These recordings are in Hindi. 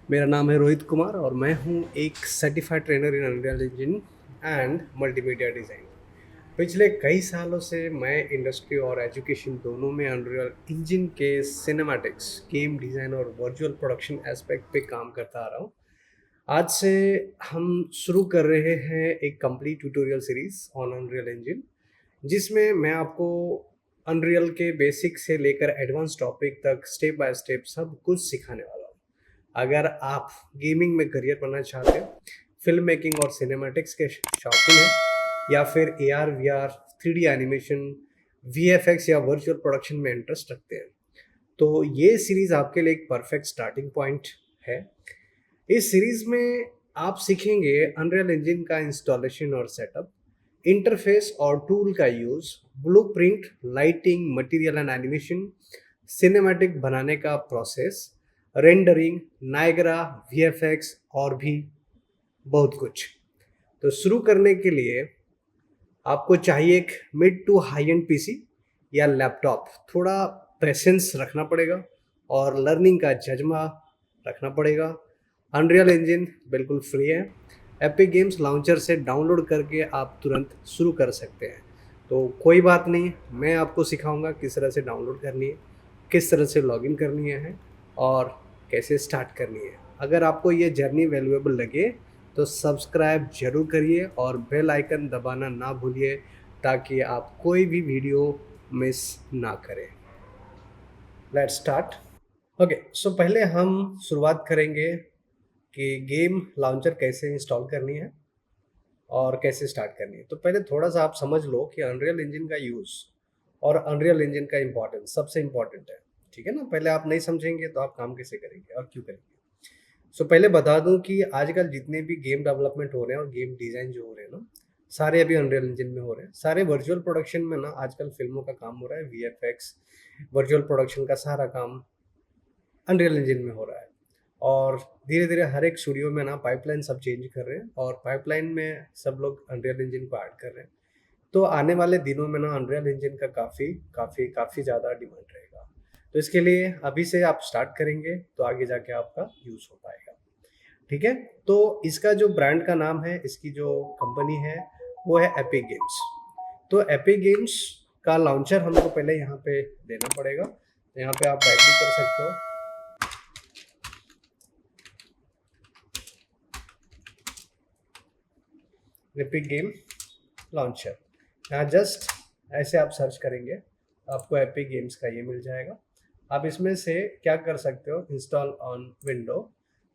मेरा नाम है रोहित कुमार और मैं हूँ एक certified trainer in unreal engine and multimedia design. पिछले कई सालों से मैं इंडस्ट्री और एजुकेशन दोनों में अनरियल इंजन के सिनेमैटिक्स, गेम डिज़ाइन और वर्चुअल प्रोडक्शन एस्पेक्ट पे काम करता आ रहा हूँ। आज से हम शुरू कर रहे हैं एक complete tutorial series on unreal engine, जिसमें मैं आपको अनरियल के बेसिक से लेकर एडवांस टॉपिक तक स्टेप बाय स्टेप सब कुछ सिखाने वाला हूँ। अगर आप गेमिंग में करियर बनना चाहते हो, फिल्म मेकिंग और सिनेमैटिक्स के शौकीन हैं, या फिर A R V R, 3D animation, V F X या वर्चुअल प्रोडक्शन में इंटरेस्ट रखते हैं, तो ये सीरीज आपके लिए एक परफेक्ट स्टार्टिंग पॉइंट है। इस सीरीज में आप सीखेंगे अनरियल इंजन का इंस्टॉलेशन और सेटअप, इंटरफेस और टूल का use, blueprint, lighting, material and animation, cinematic बनाने का प्रोसेस, रेंडरिंग, नायग्रा, वीएफएक्स और भी बहुत कुछ। तो शुरू करने के लिए आपको चाहिए एक mid to high end PC या लैपटॉप। थोड़ा पेशेंस रखना पड़ेगा और लर्निंग का जज्बा रखना पड़ेगा। अनरियल इंजन बिल्कुल फ्री है। एपिक गेम्स लॉन्चर से डाउनलोड करके आप तुरंत शुरू कर सकते हैं। तो कोई बात नहीं, मैं आपको सिखाऊंगा किस तरह से डाउनलोड करनी है, किस तरह से लॉगिन करनी है और कैसे स्टार्ट करनी है। अगर आपको ये जर्नी वैल्यूएबल लगे तो सब्सक्राइब जरूर करिए और बेल आइकन दबाना ना भूलिए, ताकि आप कोई भी वीडियो मिस ना करें। Let's start. ओके, सो पहले हम शुरुआत करेंगे कि गेम लॉन्चर कैसे इंस्टॉल करनी है और कैसे स्टार्ट करनी है। तो पहले थोड़ा सा आप समझ लो कि अनरियल इंजन का यूज़ और अनरियल इंजन का इम्पोर्टेंस सबसे इम्पोर्टेंट है। ठीक है ना? पहले आप नहीं समझेंगे तो आप काम कैसे करेंगे और क्यों करेंगे। सो पहले बता दूं कि आजकल जितने भी गेम डेवलपमेंट हो रहे हैं और गेम डिज़ाइन जो हो रहे हैं ना, सारे अभी अनरियल इंजन में हो रहे हैं। सारे वर्चुअल प्रोडक्शन में ना आजकल फिल्मों का काम हो रहा है, वीएफएक्स, वर्चुअल प्रोडक्शन का सारा काम अनरियल इंजन में हो रहा है। और धीरे धीरे हर एक स्टूडियो में ना पाइपलाइन सब चेंज कर रहे हैं और पाइपलाइन में सब लोग अनरियल इंजन को ऐड कर रहे हैं। तो आने वाले दिनों में ना अनरियल इंजन का काफ़ी काफ़ी काफ़ी ज़्यादा डिमांड रहेगा। तो इसके लिए अभी से आप स्टार्ट करेंगे तो आगे जाके आपका यूज़ हो पाएगा। ठीक है? तो इसका जो ब्रांड का नाम है, इसकी जो कंपनी है, वो है एपिक गेम्स। तो एपिक गेम्स का लॉन्चर हमको पहले यहाँ पे देना पड़ेगा। तो यहाँ पे आप राइट क्लिक कर सकते हो, एपिक गेम लॉन्चर। यहाँ जस्ट ऐसे आप सर्च करेंगे, आपको एपिक गेम्स का ये मिल जाएगा। आप इसमें से क्या कर सकते हो, इंस्टॉल ऑन विंडो।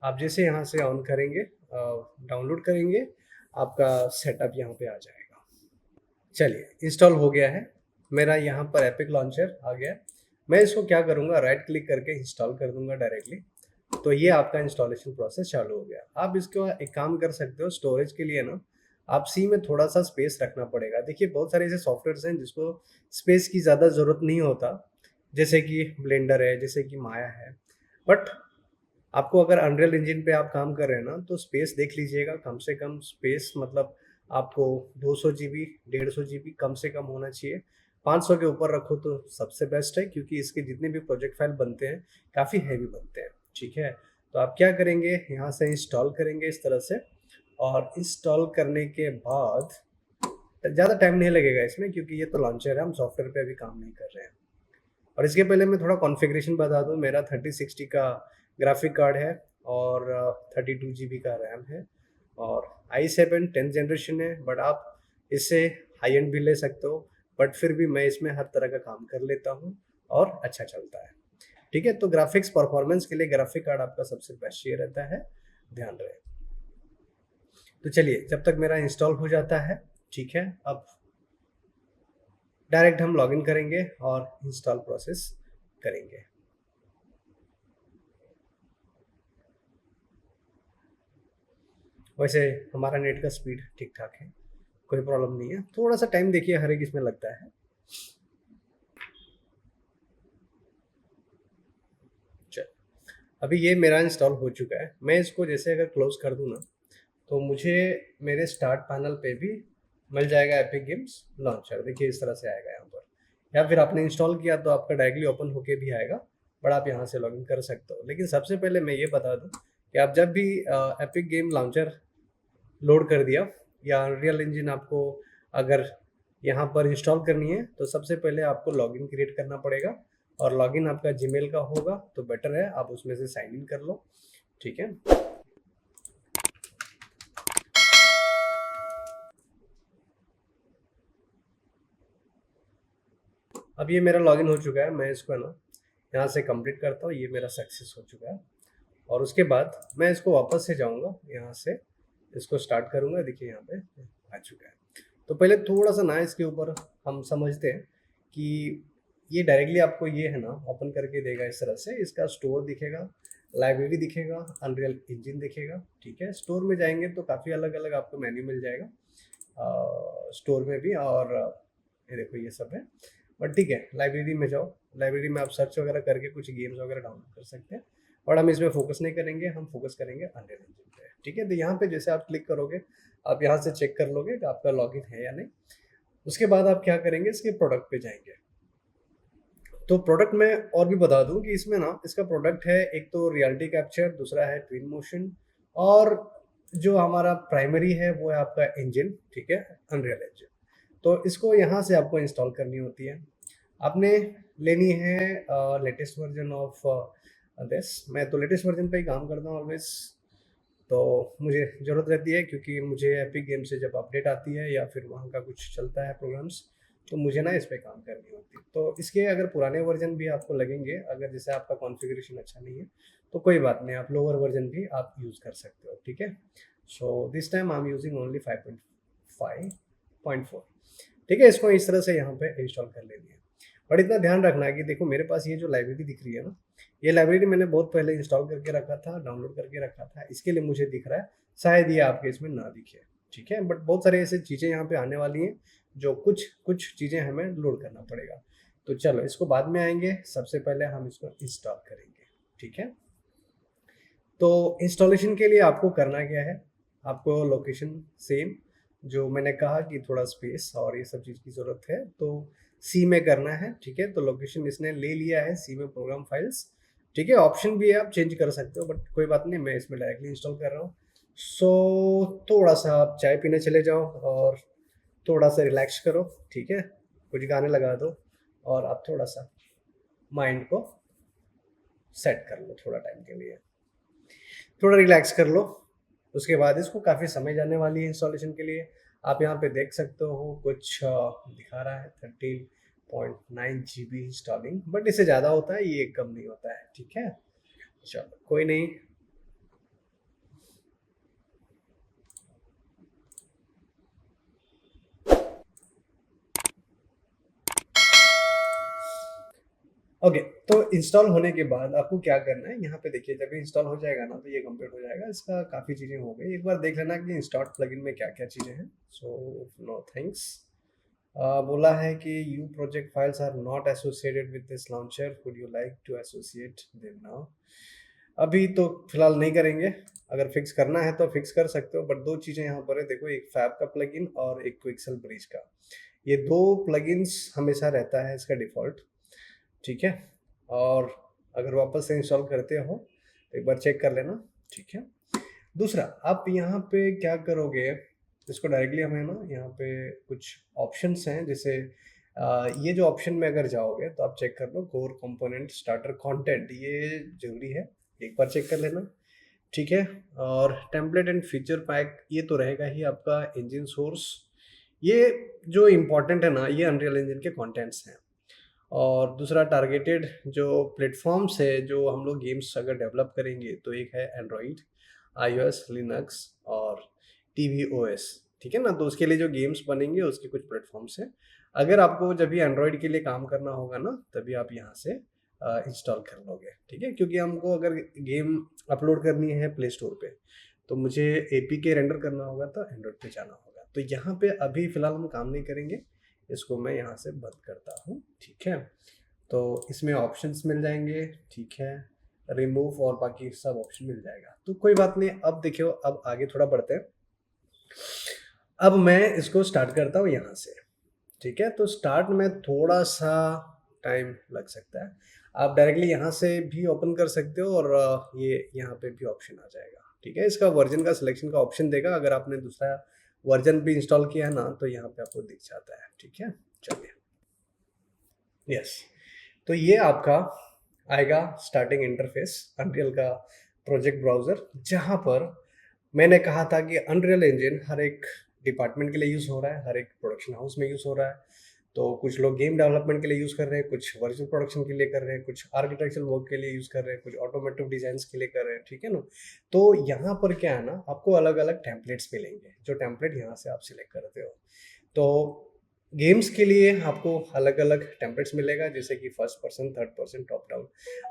आप जैसे यहाँ से ऑन करेंगे, डाउनलोड करेंगे, आपका सेटअप यहाँ पे आ जाएगा। चलिए, इंस्टॉल हो गया है मेरा, यहाँ पर एपिक लॉन्चर आ गया। मैं इसको क्या करूँगा, राइट क्लिक करके इंस्टॉल कर दूंगा डायरेक्टली। तो ये आपका इंस्टॉलेशन प्रोसेस चालू हो गया। आप इसको एक काम कर सकते हो, स्टोरेज के लिए ना आप सी में थोड़ा सा स्पेस रखना पड़ेगा। देखिए, बहुत सारे ऐसे सॉफ्टवेयर हैं जिसको स्पेस की ज़्यादा ज़रूरत नहीं होता, जैसे कि ब्लेंडर है, जैसे कि माया है। बट आपको अगर अनरियल इंजन पे आप काम कर रहे हैं ना, तो स्पेस देख लीजिएगा। कम से कम स्पेस मतलब आपको 200 जीबी, 150 जीबी कम से कम होना चाहिए। 500 के ऊपर रखो तो सबसे बेस्ट है, क्योंकि इसके जितने भी प्रोजेक्ट फाइल बनते हैं काफ़ी हैवी बनते हैं। ठीक है? तो आप क्या करेंगे, यहाँ से इंस्टॉल करेंगे इस तरह से। और इंस्टॉल करने के बाद ज़्यादा टाइम नहीं लगेगा इसमें, क्योंकि ये तो लॉन्चर है, हम सॉफ्टवेयर पे अभी काम नहीं कर रहे हैं। और इसके पहले मैं थोड़ा कॉन्फ़िगरेशन बता दूँ। मेरा 3060 का ग्राफिक कार्ड है और 32 जीबी का रैम है और i7 10th जनरेशन है। बट आप इससे हाई एंड भी ले सकते हो, बट फिर भी मैं इसमें हर तरह का काम कर लेता हूँ और अच्छा चलता है। ठीक है? तो ग्राफिक्स परफॉर्मेंस के लिए ग्राफिक कार्ड आपका सबसे बेस्ट ये रहता है, ध्यान रहे। तो चलिए, जब तक मेरा इंस्टॉल हो जाता है, ठीक है, अब डायरेक्ट हम लॉगिन करेंगे और इंस्टॉल प्रोसेस करेंगे। वैसे हमारा नेट का स्पीड ठीक ठाक है, कोई प्रॉब्लम नहीं है। थोड़ा सा टाइम देखिए, हर एक इसमें लगता है। चल, अभी ये मेरा इंस्टॉल हो चुका है। मैं इसको जैसे अगर क्लोज कर दूँ ना, तो मुझे मेरे स्टार्ट पैनल पे भी मिल जाएगा एपिक गेम्स लॉन्चर। देखिए, इस तरह से आएगा यहाँ पर। या फिर आपने इंस्टॉल किया तो आपका डायरेक्टली ओपन होके भी आएगा, बट आप यहाँ से लॉगिन कर सकते हो। लेकिन सबसे पहले मैं ये बता दूँ कि आप जब भी एपिक गेम लॉन्चर लोड कर दिया या अनरियल इंजन आपको अगर यहाँ पर इंस्टॉल करनी है तो सबसे पहले आपको लॉगिन क्रिएट करना पड़ेगा, और लॉगिन आपका जीमेल का होगा तो बेटर है आप उसमें से साइन इन कर लो। ठीक है, अब ये मेरा लॉगिन हो चुका है, मैं इसको है ना यहाँ से कंप्लीट करता हूँ, ये मेरा सक्सेस हो चुका है। और उसके बाद मैं इसको वापस से जाऊँगा, यहाँ से इसको स्टार्ट करूँगा, देखिए यहाँ पे आ चुका है। तो पहले थोड़ा सा ना इसके ऊपर हम समझते हैं कि ये डायरेक्टली आपको ये है ना ओपन करके देगा इस तरह से, इसका स्टोर दिखेगा, लाइब्रेरी दिखेगा, अनरियल इंजन दिखेगा। ठीक है, स्टोर में जाएंगे तो काफ़ी अलग अलग आपको मेन्यू मिल जाएगा स्टोर में भी, और ये देखो ये सब है। बट ठीक है, लाइब्रेरी में जाओ, लाइब्रेरी में आप सर्च वगैरह करके कुछ गेम्स वगैरह डाउनलोड कर सकते हैं, बट हम इसमें फोकस नहीं करेंगे, हम फोकस करेंगे अनरियल इंजन पे। ठीक है, तो यहाँ पे जैसे आप क्लिक करोगे आप यहाँ से चेक कर लोगे कि आपका लॉगिन है या नहीं। उसके बाद आप क्या करेंगे, इसके प्रोडक्ट पे जाएंगे। तो प्रोडक्ट में और भी बता दूं कि इसमें ना इसका प्रोडक्ट है, एक तो रियलिटी कैप्चर, दूसरा है ट्विन मोशन, और जो हमारा प्राइमरी है वो है आपका इंजन। ठीक है, अनरियल इंजन। तो इसको यहाँ से आपको इंस्टॉल करनी होती है, आपने लेनी है लेटेस्ट वर्जन ऑफ दिस। मैं तो लेटेस्ट वर्जन पे ही काम करता हूँ ऑलवेज, तो मुझे ज़रूरत रहती है क्योंकि मुझे एपिक गेम से जब अपडेट आती है या फिर वहाँ का कुछ चलता है प्रोग्राम्स, तो मुझे ना इस पर काम करनी होती है। तो इसके अगर पुराने वर्जन भी आपको लगेंगे, अगर जैसे आपका कॉन्फ़िगरेशन अच्छा नहीं है तो कोई बात नहीं, आप लोअर वर्जन भी आप यूज़ कर सकते हो। ठीक है, so this time I am using only 5.5.4। ठीक है, इसको इस तरह से यहाँ पे इंस्टॉल कर लेनी है। बट इतना ध्यान रखना है कि देखो मेरे पास ये जो लाइब्रेरी दिख रही है ना, ये लाइब्रेरी मैंने बहुत पहले इंस्टॉल करके रखा था, डाउनलोड करके रखा था, इसके लिए मुझे दिख रहा है, शायद ये आपके इसमें ना दिखे। ठीक है, बट बहुत सारे ऐसे चीज़ें यहाँ पे आने वाली हैं जो कुछ कुछ चीज़ें हमें लोड करना पड़ेगा। तो चलो इसको बाद में आएंगे, सबसे पहले हम इसको इंस्टॉल करेंगे। ठीक है, तो इंस्टॉलेशन के लिए आपको करना क्या है, आपको लोकेशन सेम जो मैंने कहा कि थोड़ा स्पेस और ये सब चीज़ की ज़रूरत है, तो सी में करना है। ठीक है, तो लोकेशन इसने ले लिया है सी में, प्रोग्राम फाइल्स। ठीक है, ऑप्शन भी है आप चेंज कर सकते हो, बट कोई बात नहीं, मैं इसमें डायरेक्टली इंस्टॉल कर रहा हूँ। सो थोड़ा सा आप चाय पीने चले जाओ और थोड़ा सा रिलैक्स करो। ठीक है, कुछ गाने लगा दो और आप थोड़ा सा माइंड को सेट कर लो, थोड़ा टाइम के लिए थोड़ा रिलैक्स कर लो। उसके बाद इसको काफ़ी समय जाने वाली है इंस्टॉलेशन के लिए। आप यहाँ पे देख सकते हो कुछ दिखा रहा है 13.9 GB इंस्टॉलिंग, बट इससे ज़्यादा होता है, ये कम नहीं होता है। ठीक है, चलो कोई नहीं। ओके, तो इंस्टॉल होने के बाद आपको क्या करना है, यहाँ पे देखिए जब इंस्टॉल हो जाएगा ना तो ये कंप्लीट हो जाएगा, इसका काफ़ी चीज़ें हो गई। एक बार देख लेना कि इंस्टॉल प्लगइन में क्या क्या चीज़ें हैं। So no thanks. बोला है कि you project files are not associated with this launcher, would you like to associate them now. अभी तो फिलहाल नहीं करेंगे, अगर फिक्स करना है तो फिक्स कर सकते हो, बट दो चीज़ें यहाँ पर है देखो, एक फैब का प्लगइन और एक क्विक्सेल ब्रिज का, ये दो प्लगइन्स हमेशा रहता है इसका डिफ़ॉल्ट। ठीक है, और अगर वापस से इंस्टॉल करते हो तो एक बार चेक कर लेना। ठीक है, दूसरा आप यहाँ पे क्या करोगे, इसको डायरेक्टली हमें ना यहाँ पे कुछ ऑप्शंस हैं, जैसे ये जो ऑप्शन में अगर जाओगे तो आप चेक कर लो कोर कंपोनेंट स्टार्टर कंटेंट, ये जरूरी है, एक बार चेक कर लेना। ठीक है, और टेम्पलेट एंड फीचर पैक ये तो रहेगा ही आपका, इंजन सोर्स ये जो इम्पोर्टेंट है ना, ये अनरियल इंजन के कंटेंट्स हैं। और दूसरा टारगेटेड जो प्लेटफॉर्म्स है जो हम लोग गेम्स अगर डेवलप करेंगे, तो एक है एंड्रॉइड, आईओएस, लिनक्स और टीवी ओएस। ठीक है ना, तो उसके लिए जो गेम्स बनेंगे उसके कुछ प्लेटफॉर्म्स हैं। अगर आपको जब भी एंड्रॉइड के लिए काम करना होगा ना, तभी आप यहाँ से इंस्टॉल कर लोगे। ठीक है, क्योंकि हमको अगर गेम अपलोड करनी है प्ले स्टोर पे तो मुझे एपीके रेंडर करना होगा, तो एंड्रॉइड पे जाना होगा। तो यहाँ पे अभी फ़िलहाल हम काम नहीं करेंगे, इसको मैं यहाँ से बंद करता हूँ। ठीक है, तो इसमें ऑप्शंस मिल जाएंगे। ठीक है, रिमूव और बाकी सब ऑप्शन मिल जाएगा, तो कोई बात नहीं। अब देखियो, अब आगे थोड़ा बढ़ते हैं। अब मैं इसको स्टार्ट करता हूँ यहाँ से। ठीक है, तो स्टार्ट में थोड़ा सा टाइम लग सकता है। आप डायरेक्टली यहाँ से भी ओपन कर सकते हो और ये यहाँ पे भी ऑप्शन आ जाएगा। ठीक है, इसका वर्जन का सिलेक्शन का ऑप्शन देगा। अगर आपने दूसरा वर्जन भी इंस्टॉल किया है ना तो यहाँ पे आपको दिख जाता है। ठीक है, चलिए। यस, तो ये आपका आएगा स्टार्टिंग इंटरफेस अनरियल का प्रोजेक्ट ब्राउज़र, जहाँ पर मैंने कहा था कि अनरियल इंजन हर एक डिपार्टमेंट के लिए यूज़ हो रहा है, हर एक प्रोडक्शन हाउस में यूज़ हो रहा है। तो कुछ लोग गेम डेवलपमेंट के लिए यूज़ कर रहे हैं, कुछ वर्चुअल प्रोडक्शन के लिए कर रहे हैं, कुछ आर्किटेक्चरल वर्क के लिए यूज़ कर रहे हैं, कुछ ऑटोमेटिव डिज़ाइंस के लिए कर रहे हैं। ठीक है ना? तो यहाँ पर क्या है ना, आपको अलग-अलग टेम्पलेट्स मिलेंगे, जो टेम्पलेट यहाँ से आप सिलेक्ट करते हो। तो गेम्स के लिए आपको अलग-अलग टेम्पलेट्स मिलेगा, जैसे कि first person, third person, top down.